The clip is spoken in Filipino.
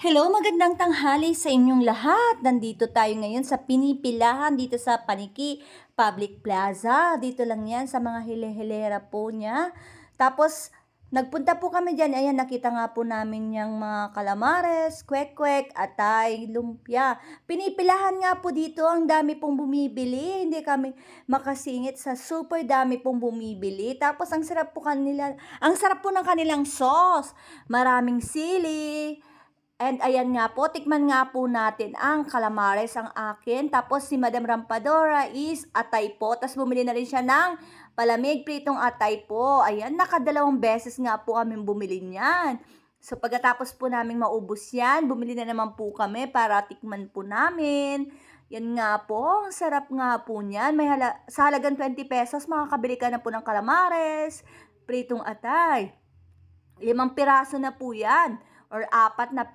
Hello, magandang tanghali sa inyong lahat. Nandito tayo ngayon sa pinipilahan dito sa Paniki Public Plaza. Dito lang yan sa mga hile-hilera po niya. Tapos, nagpunta po kami dyan. Ayan, nakita nga po namin yung mga kalamares, kwek-kwek, atay, lumpia. Pinipilahan nga po dito. Ang dami pong bumibili. Hindi kami makasingit sa super dami pong bumibili. Tapos, ang sarap po ng kanilang sauce. Maraming sili. And ayan nga po, tikman nga po natin ang calamares ang akin. Tapos si Madam Rampadora is atay po. Tapos bumili na rin siya ng palamig, pritong atay po. Ayan, nakadalawang beses nga po kami bumili niyan. So pagkatapos po namin maubos yan, bumili na naman po kami para tikman po namin. Yan nga po, ang sarap nga po niyan. Sa halagang 20 pesos, makakabili ka na po ng calamares, pritong atay. 5 piraso na po yan or 4 na piraso.